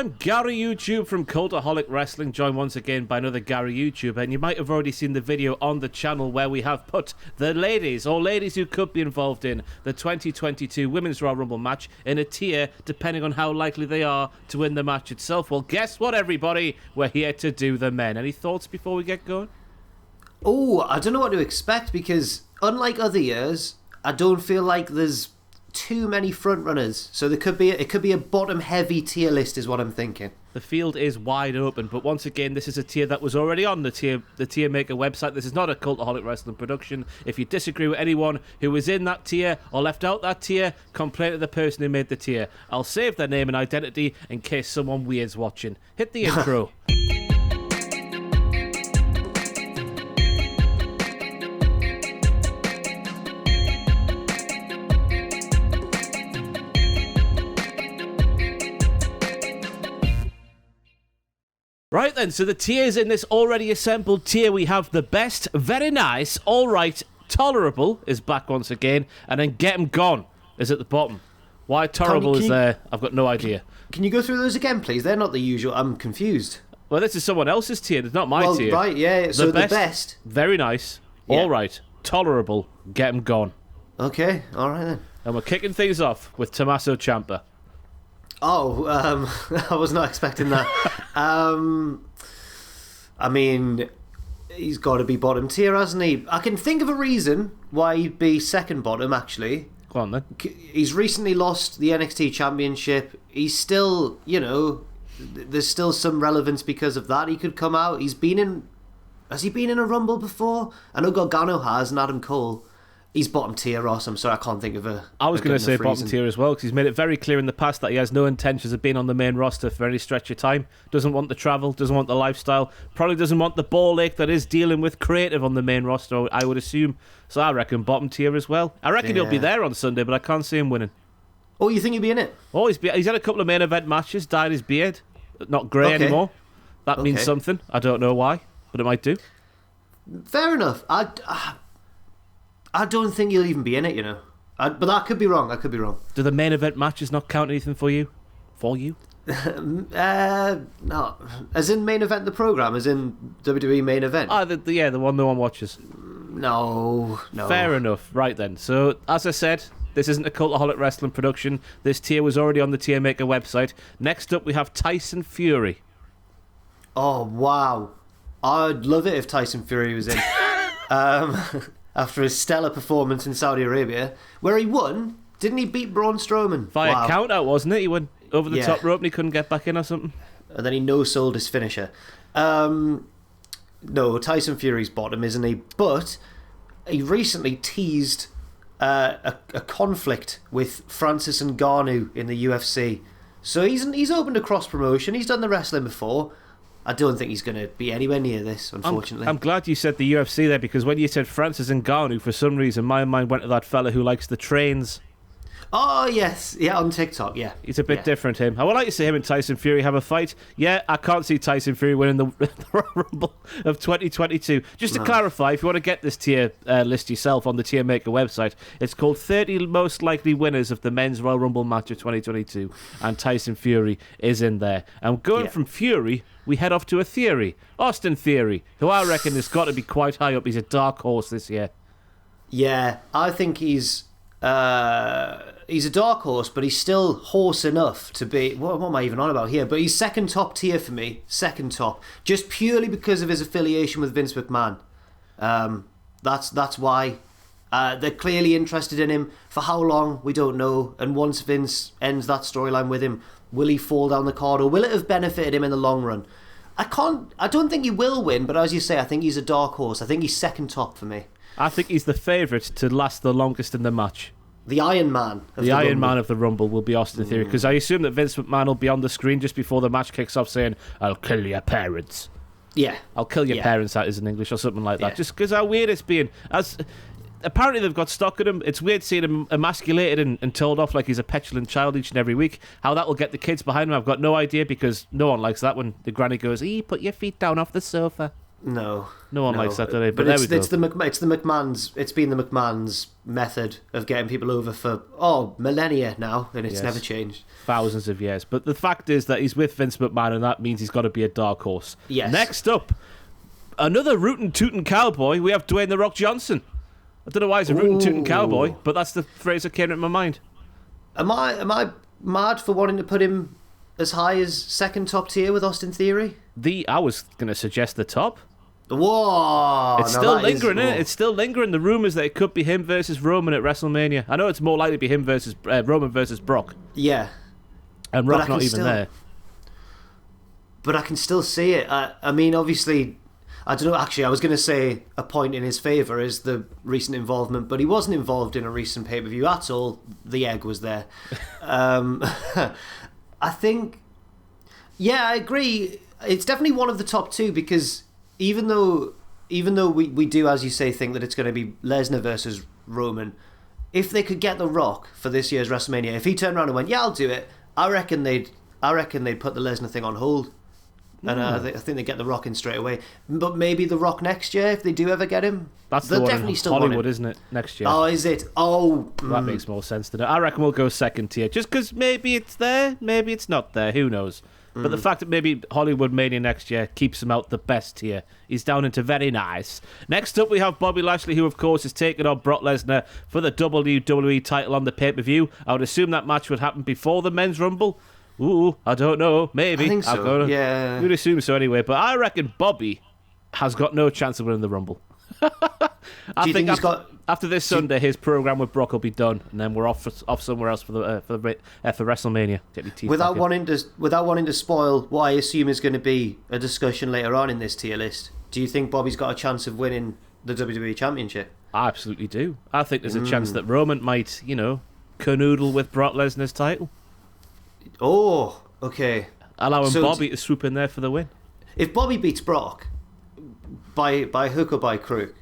I'm Gary YouTube from Cultaholic Wrestling, joined once again by another Gary YouTuber, and you might have already seen the video on the channel where we have put the ladies, or ladies who could be involved in the 2022 Women's Royal Rumble match in a tier depending on how likely they are to win the match itself. Well, guess what, everybody? We're here to do the men. Any thoughts before we get going? Oh, I don't know what to expect because unlike other years, I don't feel like there's too many front runners, so it could be a bottom heavy tier list is what I'm thinking. The field is wide open, but once again, this is a tier that was already on the tier maker website. This is not a Cultaholic Wrestling production. If you disagree with anyone who was in that tier or left out that tier, complain to the person who made the tier. I'll save their name and identity in case someone weird's watching. Hit the intro. Right then, so the tiers in this already assembled tier, we have the best, very nice, alright, tolerable is back once again, and then get 'em gone is at the bottom. Why tolerable is there? I've got no idea. Can you go through those again, please? They're not the usual. I'm confused. Well, this is someone else's tier, it's not my tier. Right, yeah, so the best. Very nice, alright, tolerable, get 'em gone. Okay, alright then. And we're kicking things off with Tommaso Ciampa. Oh, I was not expecting that. I mean, he's got to be bottom tier, hasn't he? I can think of a reason why he'd be second bottom, actually. Go on, then. He's recently lost the NXT Championship. He's still, there's still some relevance because of that. He could come out. Has he been in a Rumble before? I know Gargano has, and Adam Cole. He's bottom tier, Ross. I'm sorry, I can't think of a... I was going to say bottom tier as well, because he's made it very clear in the past that he has no intentions of being on the main roster for any stretch of time. Doesn't want the travel, doesn't want the lifestyle, probably doesn't want the ball ache that is dealing with creative on the main roster, I would assume. So I reckon bottom tier as well. I reckon he'll be there on Sunday, but I can't see him winning. Oh, you think he'll be in it? Oh, he's had a couple of main event matches, dyed his beard. Not grey anymore. That means something. I don't know why, but it might do. Fair enough. I don't think he'll even be in it, but that could be wrong. I could be wrong. Do the main event matches not count anything for you? No. As in main event the program, as in WWE main event. The one no one watches. No. Fair enough. Right then. So, as I said, this isn't a Cultaholic Wrestling production. This tier was already on the tier maker website. Next up, we have Tyson Fury. Oh, wow. I'd love it if Tyson Fury was in. After his stellar performance in Saudi Arabia, where he won, didn't he beat Braun Strowman? Via count-out, wasn't it? He went over the top rope and he couldn't get back in or something. And then he no-sold his finisher. No, Tyson Fury's bottom, isn't he? But he recently teased a conflict with Francis Ngannou in the UFC. So he's open to cross-promotion. He's done the wrestling before. I don't think he's going to be anywhere near this, unfortunately. I'm glad you said the UFC there, because when you said Francis Ngannou, for some reason, my mind went to that fella who likes the trains. Oh, yes. Yeah, on TikTok, yeah. He's a bit different, him. I would like to see him and Tyson Fury have a fight. Yeah, I can't see Tyson Fury winning the Royal Rumble of 2022. Just to clarify, if you want to get this tier list yourself on the tier maker website, it's called 30 Most Likely Winners of the Men's Royal Rumble match of 2022, and Tyson Fury is in there. And going from Fury, we head off to a theory. Austin Theory, who I reckon has got to be quite high up. He's a dark horse this year. Yeah, I think he's a dark horse, but he's still horse enough to be... What am I even on about here? But he's second top tier for me. Second top. Just purely because of his affiliation with Vince McMahon. That's why. They're clearly interested in him. For how long, we don't know. And once Vince ends that storyline with him, will he fall down the card, or will it have benefited him in the long run? I don't think he will win, but as you say, I think he's a dark horse. I think he's second top for me. I think he's the favourite to last the longest in the match. The Iron Man of the Iron Man of the Rumble will be Austin Theory, because I assume that Vince McMahon will be on the screen just before the match kicks off saying, "I'll kill your parents." Yeah. I'll kill your parents, that is in English, or something like that. Just because how weird it's being. Apparently they've got stock in him. It's weird seeing him emasculated and told off like he's a petulant child each and every week. How that will get the kids behind him, I've got no idea, because no one likes that when the granny goes, put your feet down off the sofa. No. No one likes that, do they? But there we go. It's been the McMahon's method of getting people over for millennia now, and it's never changed. Thousands of years. But the fact is that he's with Vince McMahon, and that means he's got to be a dark horse. Yes. Next up, another rootin' tootin' cowboy. We have Dwayne "The Rock" Johnson. I don't know why he's a rootin' tootin' cowboy, but that's the phrase that came into my mind. Am I mad for wanting to put him as high as second top tier with Austin Theory? I was going to suggest the top. Whoa! It's still lingering, isn't it? It's still lingering. The rumours that it could be him versus Roman at WrestleMania. I know it's more likely to be him versus Roman versus Brock. Yeah. And Rock not even there. But I can still see it. I mean, obviously, I don't know. Actually, I was going to say a point in his favour is the recent involvement, but he wasn't involved in a recent pay-per-view at all. The egg was there. I think, yeah, I agree. It's definitely one of the top two because even though we do, as you say, think that it's going to be Lesnar versus Roman, if they could get The Rock for this year's WrestleMania, if he turned around and went, yeah, I'll do it, I reckon they'd put the Lesnar thing on hold. And I think they get The Rock in straight away. But maybe The Rock next year, if they do ever get him. That's the one in Hollywood, isn't it? Next year. Oh, is it? Oh. That makes more sense than it. I reckon we'll go second tier. Just because maybe it's there, maybe it's not there. Who knows? But the fact that maybe Hollywood Mania next year keeps him out the best tier. He's down into very nice. Next up, we have Bobby Lashley, who, of course, is taking on Brock Lesnar for the WWE title on the pay-per-view. I would assume that match would happen before the Men's Rumble. Ooh, I don't know. Maybe. I think so. Yeah. You'd assume so anyway. But I reckon Bobby has got no chance of winning the Rumble. I think after this Sunday, his program with Brock will be done, and then we're off somewhere else for WrestleMania. Without wanting to spoil what I assume is going to be a discussion later on in this tier list, do you think Bobby's got a chance of winning the WWE Championship? I absolutely do. I think there's a chance that Roman might, canoodle with Brock Lesnar's title. Oh, okay. Allowing Bobby to swoop in there for the win. If Bobby beats Brock by hook or by crook,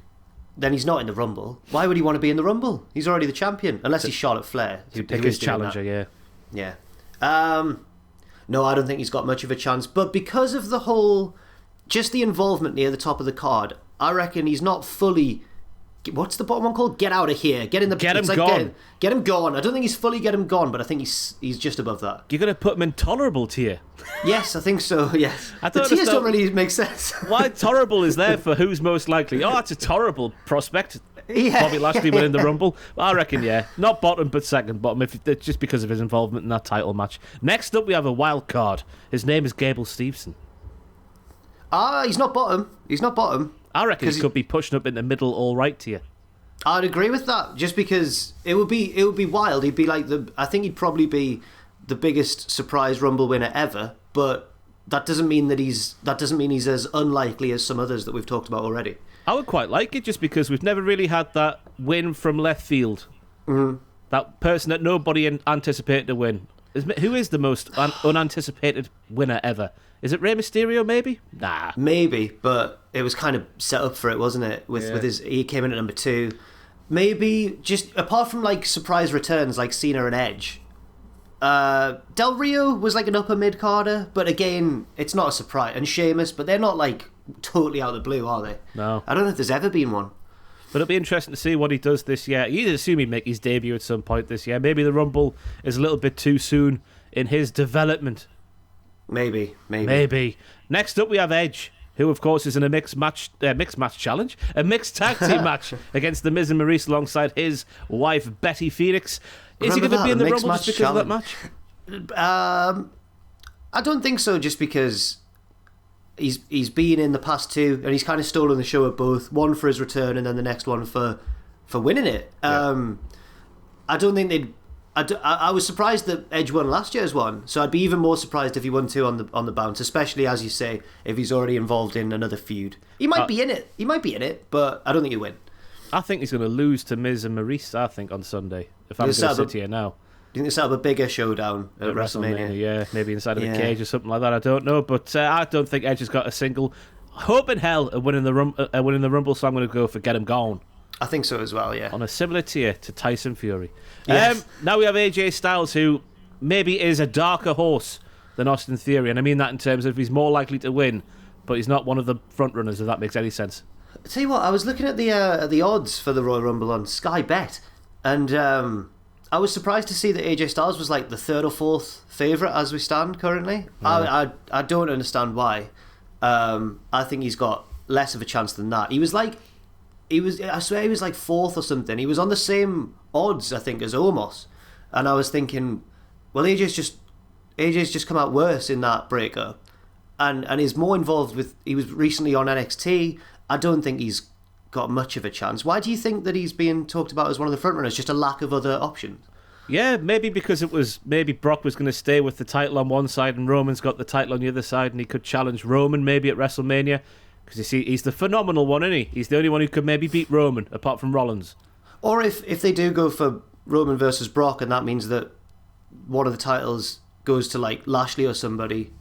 then he's not in the Rumble. Why would he want to be in the Rumble? He's already the champion, unless he's Charlotte Flair. He'd pick his challenger, yeah. Yeah. No, I don't think he's got much of a chance. But because of the whole, just the involvement near the top of the card, I reckon he's not fully. What's the bottom one called? Get out of here. Get in the. Get him gone. Get him gone. I don't think he's fully get him gone, but I think he's just above that. You're going to put him in tolerable tier? Yes, I think so, yes. The tiers don't really make sense. Why tolerable is there for who's most likely? Oh, that's a tolerable prospect. Yeah. Bobby Lashley winning the Rumble. I reckon, yeah. Not bottom, but second bottom, just because of his involvement in that title match. Next up, we have a wild card. His name is Gable Steveson. He's not bottom. He's not bottom. I reckon he could be pushing up in the middle all right tier. I'd agree with that, just because it would be wild. He'd be like I think he'd probably be the biggest surprise Rumble winner ever, but that doesn't mean he's as unlikely as some others that we've talked about already. I would quite like it, just because we've never really had that win from left field. Mm-hmm. That person that nobody anticipated to win. Who is the most unanticipated winner ever? Is it Rey Mysterio, maybe? Nah. Maybe, but it was kind of set up for it, wasn't it? With he came in at number 2. Maybe, just apart from like surprise returns like Cena and Edge, Del Rio was like an upper mid-carder, but again, it's not a surprise. And Sheamus, but they're not like totally out of the blue, are they? No. I don't know if there's ever been one. But it'll be interesting to see what he does this year. You'd assume he'd make his debut at some point this year. Maybe the Rumble is a little bit too soon in his development. Maybe. Next up, we have Edge, who, of course, is in a mixed tag team match against The Miz and Maurice alongside his wife, Betty Phoenix. Is he going to be in the Rumble just because of that match? I don't think so, just because he's been in the past 2, and he's kind of stolen the show at both. One for his return, and then the next one for winning it. Yeah. I don't think they'd. I was surprised that Edge won last year's one, so I'd be even more surprised if he won 2 on the bounce, especially, as you say, if he's already involved in another feud. He might be in it. But I don't think he'll win. I think he's going to lose to Miz and Maurice, I think, on Sunday, if I'm going to sit here now. Do you think they'll set up a bigger showdown at WrestleMania? Yeah, maybe inside of a cage or something like that. I don't know, but I don't think Edge has got a single hope in hell of winning the Rumble, so I'm going to go for Get Him Gone. I think so as well, yeah. On a similar tier to Tyson Fury. Yes. Now we have AJ Styles, who maybe is a darker horse than Austin Theory, and I mean that in terms of he's more likely to win, but he's not one of the front runners, if that makes any sense. I tell you what, I was looking at the odds for the Royal Rumble on Sky Bet, and I was surprised to see that AJ Styles was like the third or fourth favourite as we stand currently. I don't understand why. I think he's got less of a chance than that. I swear he was like fourth or something. He was on the same odds, I think, as Omos, and I was thinking, well, AJ's just come out worse in that breakup, and is more involved with. He was recently on NXT. I don't think he's got much of a chance. Why do you think that he's being talked about as one of the frontrunners? Just a lack of other options? Yeah, maybe because maybe Brock was going to stay with the title on one side and Roman's got the title on the other side, and he could challenge Roman maybe at WrestleMania, because you see, he's the phenomenal one, isn't he? He's the only one who could maybe beat Roman, apart from Rollins. Or if they do go for Roman versus Brock, and that means that one of the titles goes to like Lashley or somebody,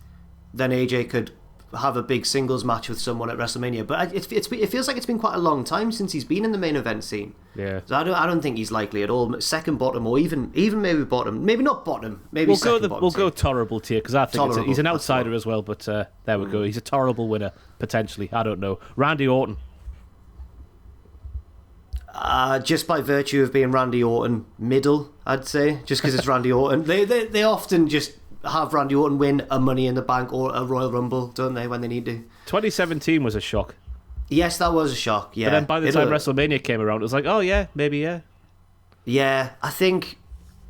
then AJ could have a big singles match with someone at WrestleMania. But it feels like it's been quite a long time since he's been in the main event scene. Yeah. So I don't think he's likely at all. Second bottom, or even maybe bottom. Maybe not bottom. Maybe we'll go tolerable tier, because I think he's an outsider as well. But there we go. He's a tolerable winner potentially. I don't know. Randy Orton. Just by virtue of being Randy Orton, middle, I'd say. Just because it's Randy Orton. They often just have Randy Orton win a Money in the Bank or a Royal Rumble, don't they, when they need to? 2017 was a shock. Yes, that was a shock, yeah. But then by the time WrestleMania came around, it was like, oh yeah, maybe, yeah. Yeah, I think...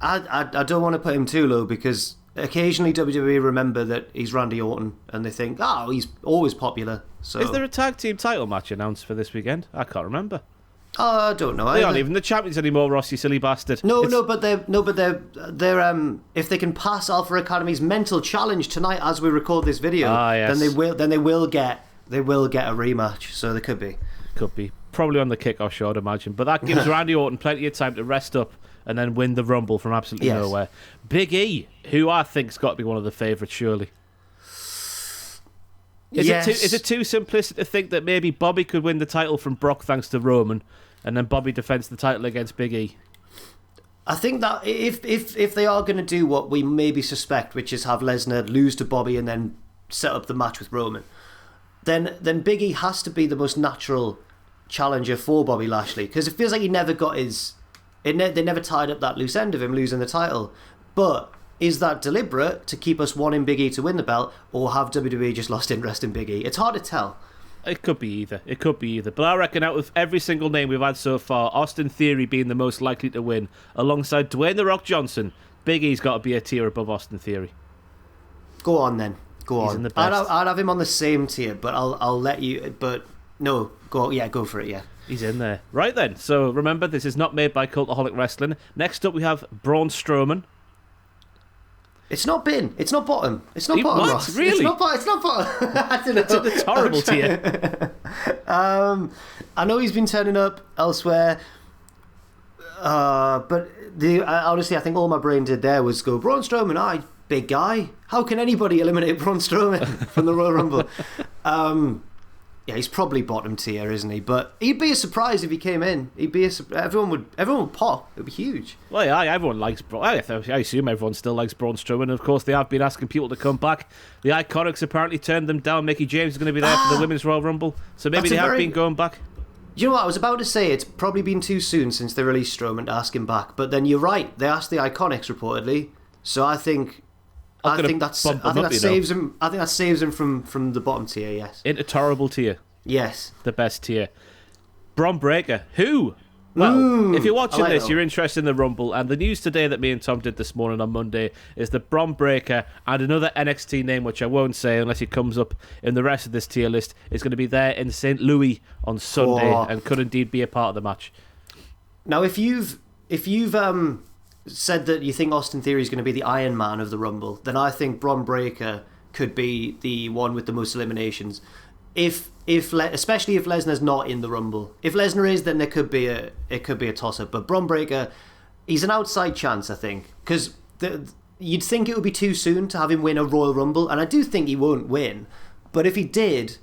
I don't want to put him too low, because occasionally WWE remember that he's Randy Orton, and they think, oh, he's always popular. So is there a tag team title match announced for this weekend? I can't remember. I don't know. They aren't even the champions anymore, Ross, you silly bastard. But they're if they can pass Alpha Academy's mental challenge tonight as we record this video, yes. then they will get a rematch. So they could be probably on the kickoff show, I'd imagine. But that gives Randy Orton plenty of time to rest up and then win the Rumble from absolutely nowhere. Big E, who I think's got to be one of the favourites, surely. Is it too simplistic to think that maybe Bobby could win the title from Brock thanks to Roman, and then Bobby defends the title against Big E? I think that if they are going to do what we maybe suspect, which is have Lesnar lose to Bobby and then set up the match with Roman, then Big E has to be the most natural challenger for Bobby Lashley, because it feels like he never got they never tied up that loose end of him losing the title. But is that deliberate to keep us wanting Big E to win the belt, or have WWE just lost interest in Big E? It's hard to tell. It could be either. But I reckon out of every single name we've had so far, Austin Theory being the most likely to win, alongside Dwayne "The Rock" Johnson, Big E's got to be a tier above Austin Theory. Go on then. He's in the best. I'd have him on the same tier, but I'll let you. But no, go for it. Yeah. He's in there. Right then. So remember, this is not made by Cultaholic Wrestling. Next up, we have Braun Strowman. It's not bottom. It's not bottom, Ross. Really? It's not bottom. I don't know. It's in the horrible tier. I know he's been turning up elsewhere, but honestly, I think all my brain did there was go, Braun Strowman, big guy. How can anybody eliminate Braun Strowman from the Royal Rumble? Yeah, he's probably bottom tier, isn't he? But he'd be a surprise if he came in. Everyone would pop. It'd be huge. Well, yeah, everyone likes Braun. I assume everyone still likes Braun Strowman. Of course, they have been asking people to come back. The Iconics apparently turned them down. Mickey James is going to be there for the Women's Royal Rumble, so maybe they have been going back. You know what? I was about to say it's probably been too soon since they released Strowman to ask him back. But then you're right. They asked the Iconics reportedly. So I think that saves him. I think that saves him from the bottom tier. Yes. Into terrible tier. Yes. The best tier. Bron Breakker. Who? Well, if you're watching this, you're interested in the Rumble, and the news today that me and Tom did this morning on Monday is that Bron Breakker and another NXT name, which I won't say unless he comes up in the rest of this tier list, is going to be there in St. Louis on Sunday and could indeed be a part of the match. Now, if you've said that you think Austin Theory is going to be the Iron Man of the Rumble, then I think Bron Breakker could be the one with the most eliminations. Especially if Lesnar's not in the Rumble. If Lesnar is, then it could be a toss-up. But Bron Breakker, he's an outside chance, I think, because you'd think it would be too soon to have him win a Royal Rumble, and I do think he won't win. But if he did,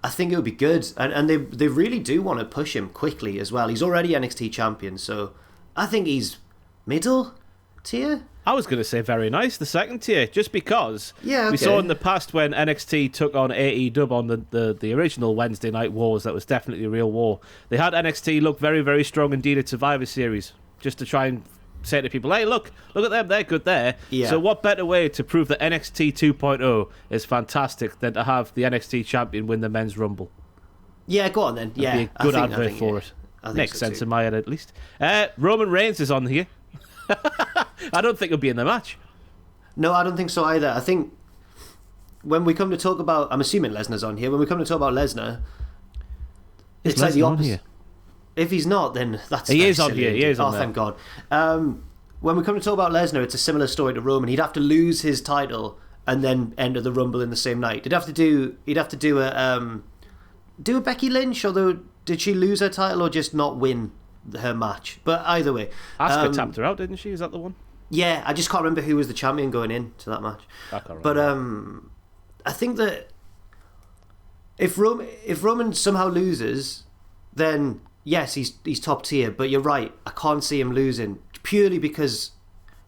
I think it would be good, and they really do want to push him quickly as well. He's already NXT champion, so I think he's middle. tier? I was going to say very nice, the second tier, just because Yeah, we okay. saw in the past when NXT took on AEW on the original Wednesday Night Wars, that was definitely a real war. They had NXT look very, very strong indeed at Survivor Series, just to try and say to people, hey, look at them, they're good there. Yeah. So what better way to prove that NXT 2.0 is fantastic than to have the NXT champion win the Men's Rumble? Yeah, go on then. Yeah, Be a good advert for it. Makes sense too. in my head at least. Roman Reigns is on here. I don't think he'll be in the match. No, I don't think so either. I think when we come to talk about, I'm assuming Lesnar's on here. When we come to talk about Lesnar, Is it's like the Lesnar on opposite. here? If he's not, then that's He very is on silly here, he indeed. is on Oh, there. thank God. When we come to talk about Lesnar, it's a similar story to Roman. He'd have to lose his title and then enter the Rumble in the same night. He'd have to do a Becky Lynch, although did she lose her title or just not win her match? But either way, Asuka tapped her out, didn't she? Is that the one? yeah, I just can't remember who was the champion going into that match. I can't remember. But I think that if Roman somehow loses, then yes, he's top tier. But you're right, I can't see him losing purely because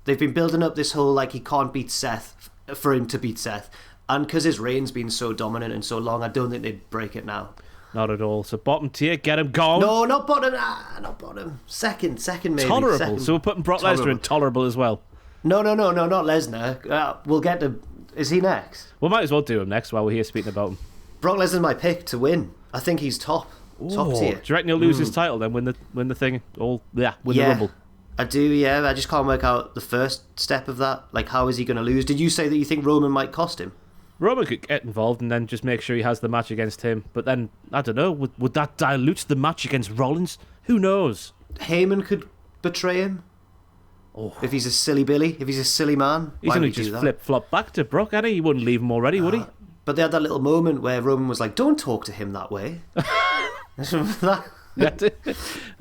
they've been building up this whole like he can't beat Seth for him to beat Seth, and because his reign's been so dominant and so long, I don't think they'd break it now. Not at all. So bottom tier, get him gone. No, not bottom. Not bottom. Second maybe. Tolerable. Second. So we're putting Brock Lesnar in tolerable as well. No, not Lesnar. We'll get to. Is he next? We might as well do him next while we're here speaking about him. Brock Lesnar's my pick to win. I think he's top Ooh. tier. Do you reckon he'll lose his title then? Win the thing? Win the Rumble. I do. Yeah, I just can't work out the first step of that. Like, how is he going to lose? Did you say that you think Roman might cost him? Roman could get involved and then just make sure he has the match against him. But then, I don't know, would that dilute the match against Rollins? Who knows? Heyman could betray him. Oh. If he's a silly Billy, if he's a silly man, He's why only would he do just that? flip-flop back to Brock, hadn't he? He wouldn't leave him already, would he? But they had that little moment where Roman was like, "Don't talk to him that way."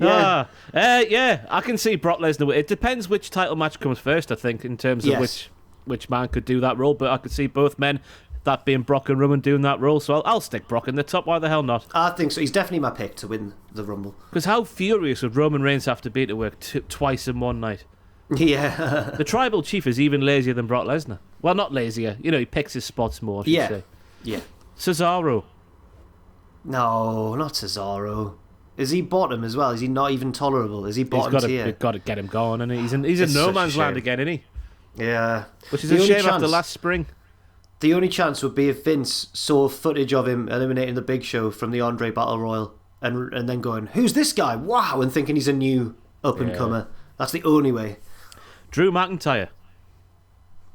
Yeah, I can see Brock Lesnar. It depends which title match comes first, I think, in terms of Yes. which man could do that role. But I could see both men, that being Brock and Roman, doing that role. So I'll stick Brock in the top. Why the hell not? I think so. He's definitely my pick to win the Rumble. Because how furious would Roman Reigns have to be to work twice in one night? Yeah. The tribal chief is even lazier than Brock Lesnar. Well, not lazier. You know, he picks his spots more, I should say. Yeah. Cesaro. No, not Cesaro. Is he bottom as well? Is he not even tolerable? Is he bottom tier? You've got to get him going, and he's in no man's land again, isn't he? Yeah. Which is The a only shame after chance- last spring. The only chance would be if Vince saw footage of him eliminating the Big Show from the Andre Battle Royal and then going, "Who's this guy? Wow!" and thinking he's a new up-and-comer. That's the only way. Drew McIntyre.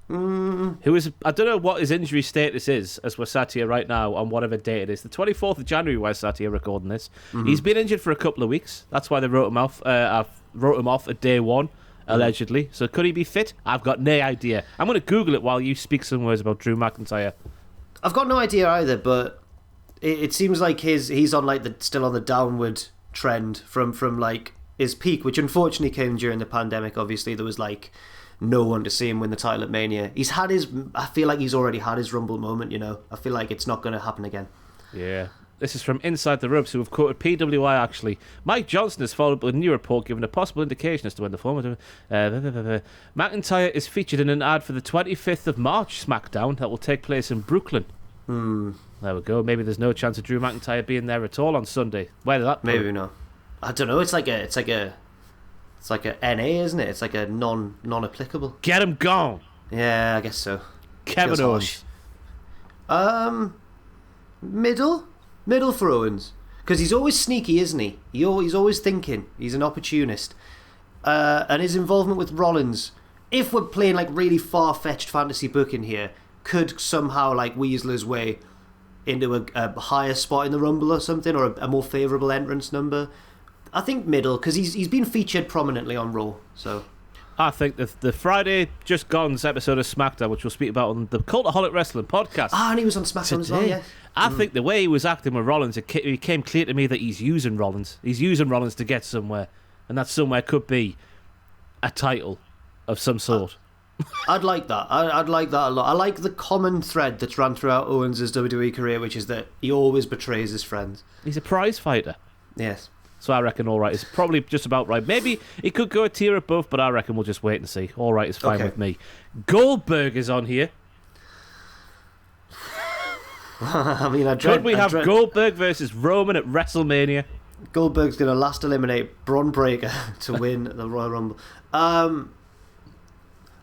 Who is, I don't know what his injury status is as we're sat here right now on whatever date it is. The 24th of January we're sat here recording this. He's been injured for a couple of weeks. That's why they wrote him off at day one, allegedly. So could he be fit? I've got no idea. I'm going to Google it while you speak some words about Drew McIntyre. I've got no idea either, but it seems like he's on like still on the downward trend from like his peak, which unfortunately came during the pandemic. Obviously, there was like no one to see him win the title at Mania. I feel like he's already had his Rumble moment, you know. I feel like it's not going to happen again. Yeah. This is from Inside the Ropes, who have quoted PWI, actually. Mike Johnson has followed up with a new report giving a possible indication as to when the former... McIntyre is featured in an ad for the 25th of March SmackDown that will take place in Brooklyn. There we go. Maybe there's no chance of Drew McIntyre being there at all on Sunday. Where did that Maybe not. I don't know. It's like a NA, isn't it? It's like a non-applicable. Get him gone. Yeah, I guess so. Kevin Feels Owens. Middle for Owens, because he's always sneaky, isn't he? He's always thinking. He's an opportunist, and his involvement with Rollins, if we're playing like really far-fetched fantasy booking here, could somehow like weasel his way into a higher spot in the Rumble or something, or a more favourable entrance number. I think middle, because he's been featured prominently on Raw. So I think the Friday just gone's episode of SmackDown, which we'll speak about on the Cultaholic Wrestling podcast. and he was on SmackDown as well. Yeah. I think the way he was acting with Rollins, it became clear to me that he's using Rollins. He's using Rollins to get somewhere, and that somewhere could be a title of some sort. I'd like that. I'd like that a lot. I like the common thread that's run throughout Owens' WWE career, which is that he always betrays his friends. He's a prize fighter. Yes. So I reckon all right is probably just about right. Maybe it could go a tier above, but I reckon we'll just wait and see. All right is fine with me. Goldberg is on here. I mean, Could we have Goldberg versus Roman at WrestleMania? Goldberg's going to last eliminate Braun Breaker to win the Royal Rumble. I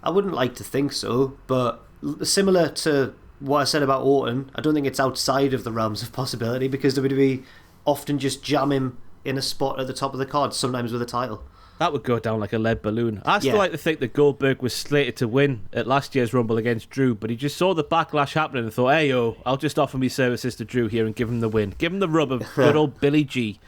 wouldn't like to think so, but similar to what I said about Orton, I don't think it's outside of the realms of possibility because WWE often just jam him in a spot at the top of the card, sometimes with a title. That would go down like a lead balloon. I still like to think that Goldberg was slated to win at last year's Rumble against Drew, but he just saw the backlash happening and thought, hey, yo, I'll just offer me services to Drew here and give him the win. Give him the rub of good old Billy G.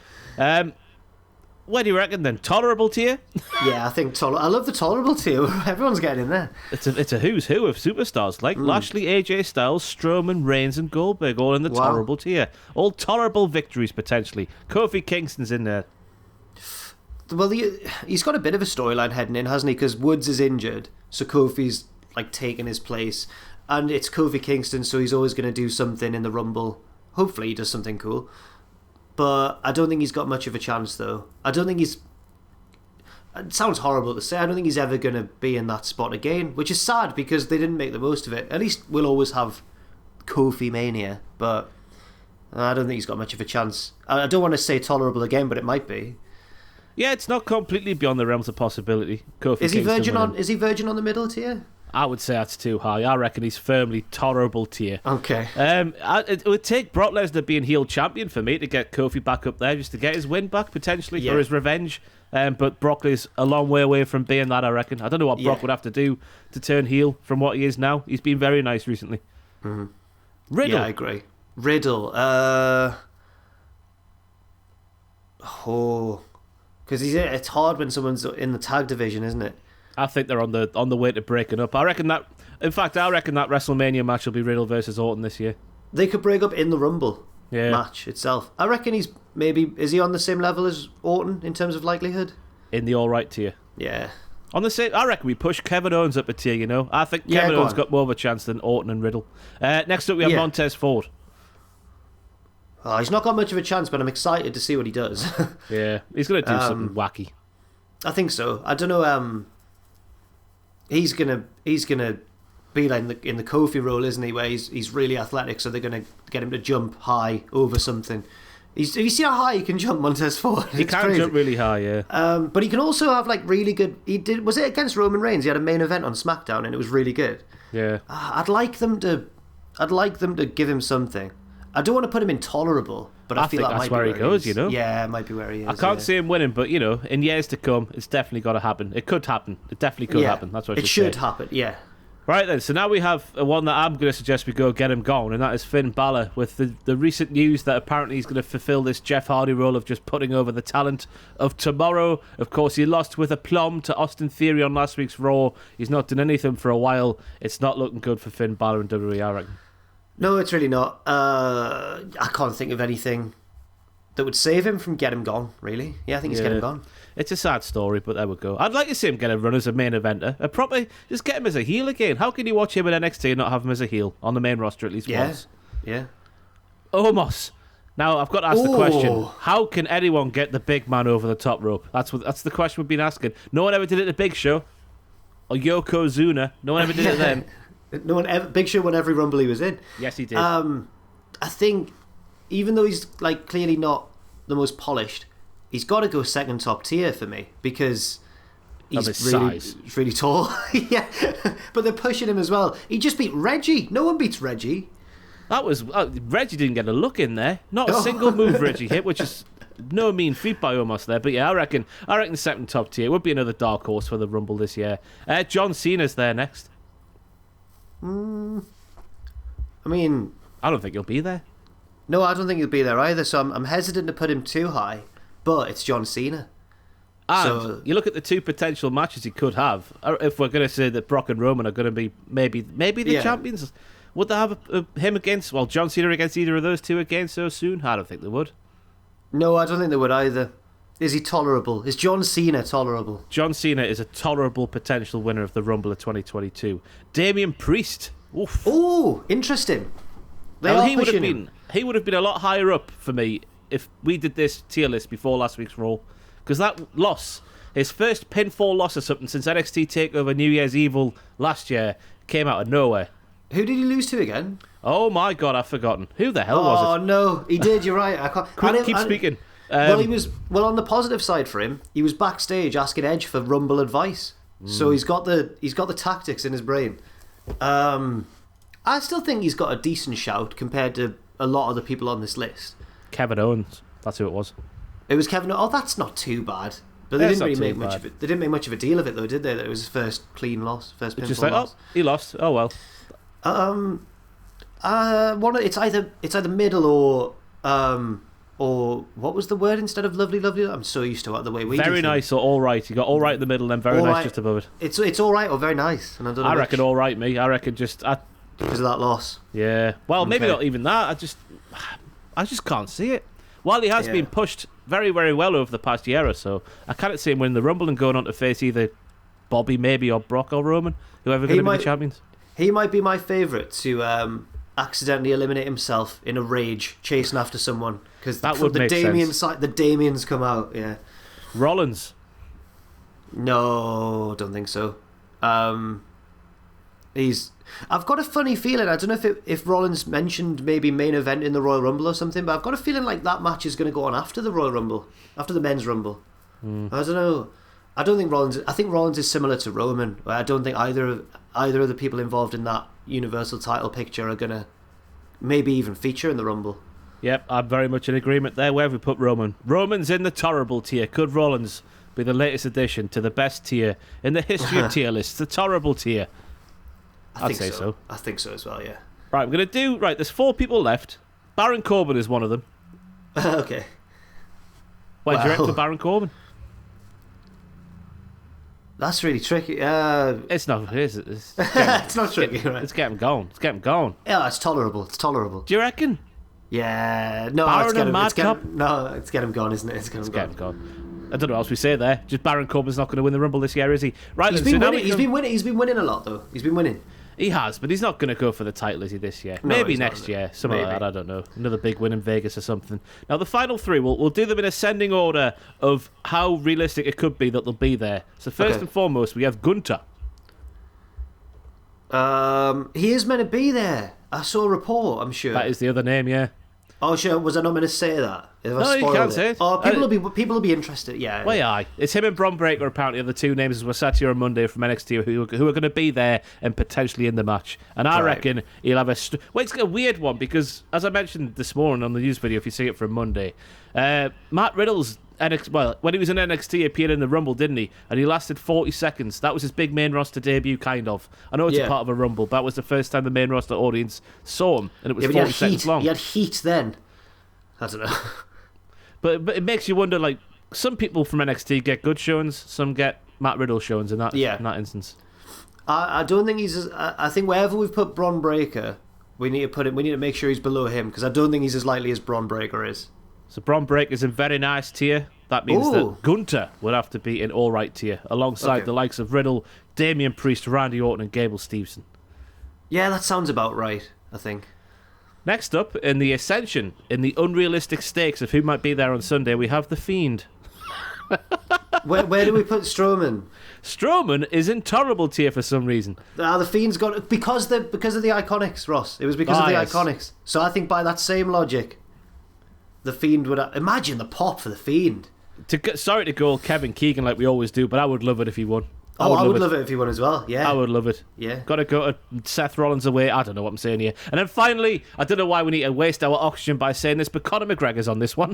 What do you reckon then? Tolerable tier? Yeah, I think I love the tolerable tier. Everyone's getting in there. It's a who's who of superstars like Lashley, AJ Styles, Strowman, Reigns, and Goldberg, all in the tolerable tier. All tolerable victories potentially. Kofi Kingston's in there. Well, he's got a bit of a storyline heading in, hasn't he? Because Woods is injured, so Kofi's like taking his place, and it's Kofi Kingston, so he's always going to do something in the Rumble. Hopefully, he does something cool. But I don't think he's got much of a chance, though. I don't think he's... It sounds horrible to say. I don't think he's ever going to be in that spot again, which is sad because they didn't make the most of it. At least we'll always have Kofi Mania, but I don't think he's got much of a chance. I don't want to say tolerable again, but it might be. Yeah, it's not completely beyond the realms of possibility. Kofi Is he Kingston winning. Is he virgin on the middle tier? I would say that's too high. I reckon he's firmly tolerable tier. Okay. It would take Brock Lesnar being heel champion for me to get Kofi back up there, just to get his win back potentially for his revenge. But Brock is a long way away from being that, I reckon. I don't know what Brock would have to do to turn heel from what he is now. He's been very nice recently. Mm-hmm. Riddle. Yeah, I agree. Riddle. Because it's hard when someone's in the tag division, isn't it? I think they're on the way to breaking up. I reckon that WrestleMania match will be Riddle versus Orton this year. They could break up in the Rumble match itself. I reckon is he on the same level as Orton in terms of likelihood? In the all right tier. Yeah. On the same, I reckon we push Kevin Owens up a tier, you know. I think Kevin Owens got more of a chance than Orton and Riddle. Next up we have Montez Ford. Oh, he's not got much of a chance, but I'm excited to see what he does. Yeah, he's going to do something wacky. I think so. I don't know. He's gonna be like in the Kofi role, isn't he? Where he's really athletic, so they're gonna get him to jump high over something. Have you seen how high he can jump, Montez Ford? He can jump really high, yeah. But he can also have like really good. Was it against Roman Reigns? He had a main event on SmackDown, and it was really good. Yeah. I'd like them to give him something. I don't want to put him intolerable, but I feel think that that's might where be he goes, you know? Yeah, it might be where he is. I can't see him winning, but, you know, in years to come, it's definitely got to happen. It could happen. It definitely could happen. That's what it should happen, yeah. Right then, so now we have one that I'm going to suggest we go get him gone, and that is Finn Balor, with the recent news that apparently he's going to fulfill this Jeff Hardy role of just putting over the talent of tomorrow. Of course, he lost with aplomb to Austin Theory on last week's Raw. He's not done anything for a while. It's not looking good for Finn Balor and WWE, I reckon. No, it's really not. I can't think of anything that would save him from get him gone, really. Yeah, I think he's get him gone. It's a sad story, but there we go. I'd like to see him get a run as a main eventer. Just get him as a heel again. How can you watch him in NXT and not have him as a heel on the main roster at least once? Yeah. Omos. Now, I've got to ask the question, how can anyone get the big man over the top rope? That's the question we've been asking. No one ever did it at the Big Show. Or Yokozuna. No one ever did it then. No one ever. Big Show won every Rumble he was in. Yes, he did. I think, even though he's like clearly not the most polished, he's got to go second top tier for me because he's really tall. Yeah, but they're pushing him as well. He just beat Reggie. No one beats Reggie. That was Reggie didn't get a look in there. Not a single move Reggie hit, which is no mean feat by Omos there. But yeah, I reckon second top tier would be another dark horse for the Rumble this year. John Cena's there next. I mean, I don't think he'll be there. No, I don't think he'll be there either. So I'm hesitant to put him too high. But it's John Cena. And you look at the two potential matches he could have. If we're going to say that Brock and Roman are going to be maybe the champions, would they have him against? Well, John Cena against either of those two again so soon? I don't think they would. No, I don't think they would either. Is he tolerable? Is John Cena tolerable? John Cena is a tolerable potential winner of the Rumble of 2022. Damian Priest. Oof. Oh, interesting. He would have been a lot higher up for me if we did this tier list before last week's Raw, because that loss, his first pinfall loss or something since NXT TakeOver New Year's Evil last year, came out of nowhere. Who did he lose to again? Oh my God, I've forgotten. Who the hell was it? Oh no, he did. You're right. I can't. Keep speaking. Well, on the positive side for him, he was backstage asking Edge for Rumble advice. So he's got the tactics in his brain. I still think he's got a decent shout compared to a lot of the people on this list. Kevin Owens. That's who it was. It was Kevin. Oh, that's not too bad. But they didn't really make much of it. They didn't make much of a deal of it, though, did they? That it was his first clean loss, first pinfall just like, loss. oh, he lost. Oh well. It's either middle or what was the word instead of lovely? I'm so used to it the way we do Very things. nice or all right. You got all right in the middle, then very All nice right. just above it. It's all right or very nice, and I don't know. I reckon all right, me. I reckon just. Because of that loss. Yeah. Well, maybe Okay. not even that. I just can't see it. While he has Yeah. been pushed very, very well over the past year or so, I can't see him winning the Rumble and going on to face either Bobby, maybe, or Brock or Roman, whoever going to be the champions. He might be my favourite to accidentally eliminate himself in a rage, chasing after someone. Because That would the make Damien sense. the Damians come out. Yeah. Rollins. No, don't think so. I've got a funny feeling. I don't know if Rollins mentioned maybe main event in the Royal Rumble or something, but I've got a feeling like that match is going to go on after the Royal Rumble, after the Men's Rumble. I don't know. I don't think Rollins. I think Rollins is similar to Roman. I don't think either of the people involved in that Universal title picture are going to maybe even feature in the Rumble. Yep, I'm very much in agreement there. Where have we put Roman? Roman's in the tolerable tier. Could Rollins be the latest addition to the best tier in the history of tier lists? The tolerable tier. I'd say so. I think so as well, yeah. Right, I'm going to do... Right, there's 4 people left. Baron Corbin is one of them. Okay. Why do you reckon for Baron Corbin? That's really tricky. It's not... It's not tricky, right? Let's get him going. Let's get him going. Yeah, it's tolerable. It's tolerable. Do you reckon? Yeah. No, Baron and Madcap? It's get him gone, isn't it? It's get him gone. I don't know what else we say there. Just Baron Corbin's not going to win the Rumble this year, is he? Right, He's been winning. He's been winning a lot, though. He's been winning. He has, but he's not going to go for the title, is he, this year? No, Maybe he's next not. year, something like that, I don't know. Another big win in Vegas or something. Now, the final 3, we'll do them in ascending order of how realistic it could be that they'll be there. So first and foremost, we have Gunther. He is meant to be there. I saw a report, I'm sure. That is the other name, yeah. Oh, sure. Was I not meant to say that? If I No, you spoiled can't say it. Oh, people will be interested. Yeah. Well, yeah, it's him and Bron Breakker apparently are the 2 names as we sat here on Monday from NXT who are going to be there and potentially in the match. And I reckon he'll have well, it's a weird one because, as I mentioned this morning on the news video, if you see it from Monday, Matt Riddle's when he was in NXT, he appeared in the Rumble, didn't he? And he lasted 40 seconds. That was his big main roster debut, kind of. I know it's a part of a Rumble, but that was the first time the main roster audience saw him, and it was 40 seconds long. He had heat then. I don't know. But it makes you wonder, like, some people from NXT get good showings, some get Matt Riddle showings in that instance. I don't think he's... I think wherever we've put Bron Breakker, we need to make sure he's below him, because I don't think he's as likely as Bron Breakker is. So Bron Breakker's in very nice tier. That means that Gunther would have to be in all right tier, alongside the likes of Riddle, Damian Priest, Randy Orton, and Gable Steveson. Yeah, that sounds about right, I think. Next up, in the Ascension, in the unrealistic stakes of who might be there on Sunday, we have The Fiend. Where do we put Strowman? Strowman is in tolerable tier for some reason. The Fiend's got... Because of the Iconics, Ross. It was because of the Iconics. So I think by that same logic, The Fiend would... Imagine the pop for The Fiend. Sorry to go Kevin Keegan like we always do, but I would love it if he won. I would love it if he won as well, yeah. I would love it. Yeah. Got to go to Seth Rollins away. I don't know what I'm saying here. And then finally, I don't know why we need to waste our oxygen by saying this, but Conor McGregor's on this one.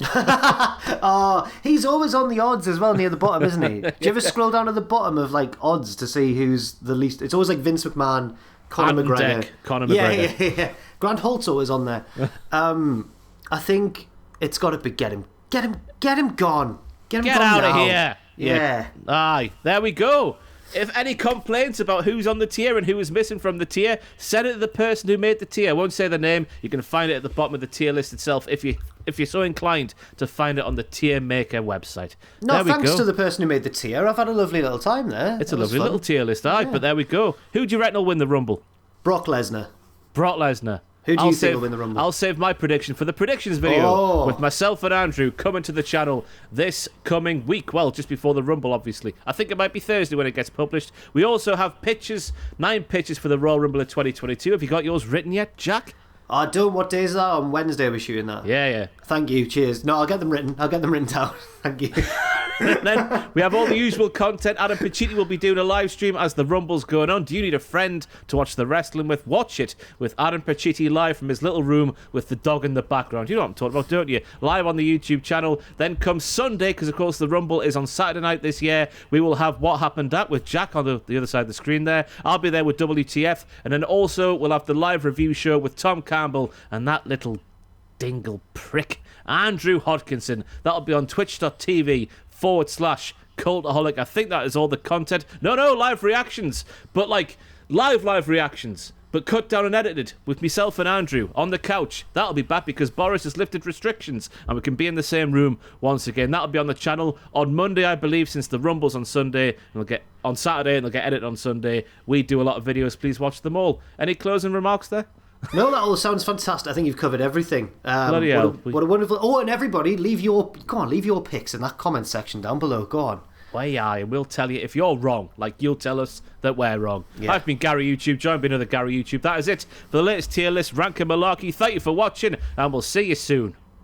He's always on the odds as well near the bottom, isn't he? Do you ever scroll down to the bottom of like odds to see who's the least? It's always like Vince McMahon, Conor McGregor. Conor McGregor. Yeah. Grant Holt's always on there. I think it's got to be get him gone. Get him Get gone out now. of here. Yeah. Aye, there we go. If any complaints about who's on the tier and who is missing from the tier, send it to the person who made the tier. I won't say the name. You can find it at the bottom of the tier list itself if you're so inclined to find it on the Tier Maker website. No, thanks to the person who made the tier. I've had a lovely little time there. It's a lovely little tier list, but there we go. Who do you reckon will win the Rumble? Brock Lesnar. Brock Lesnar. Who do you think will win the Rumble? I'll save my prediction for the predictions video with myself and Andrew coming to the channel this coming week. Well, just before the Rumble, obviously. I think it might be Thursday when it gets published. We also have 9 pitches for the Royal Rumble of 2022. Have you got yours written yet, Jack? I don't. What day is that? On Wednesday we're shooting that. Yeah. Thank you. Cheers. No, I'll get them written. I'll get them written down. Thank you. And then we have all the usual content. Adam Pacitti will be doing a live stream as the Rumble's going on. Do you need a friend to watch the wrestling with? Watch it with Adam Pacitti live from his little room with the dog in the background. You know what I'm talking about, don't you? Live on the YouTube channel. Then comes Sunday, because of course the Rumble is on Saturday night this year. We will have What Happened At with Jack on the other side of the screen there. I'll be there with WTF. And then also we'll have the live review show with Tom Campbell and that little dingle prick, Andrew Hodkinson. That'll be on twitch.tv/Cultaholic. I think that is all the content. No, live reactions. But like, live reactions. But cut down and edited with myself and Andrew on the couch. That'll be back because Boris has lifted restrictions and we can be in the same room once again. That'll be on the channel on Monday, I believe, since the Rumble's on Sunday. And we'll get on Saturday and they'll get edited on Sunday. We do a lot of videos. Please watch them all. Any closing remarks there? No, that all sounds fantastic. I think you've covered everything. Bloody hell. What a wonderful... Oh, and everybody, leave your picks in that comment section down below. Go on. Way I, and we'll tell you if you're wrong, like you'll tell us that we're wrong. Yeah. I've been Gary YouTube, joined by another Gary YouTube. That is it for the latest tier list, Rank and Malarkey. Thank you for watching, and we'll see you soon.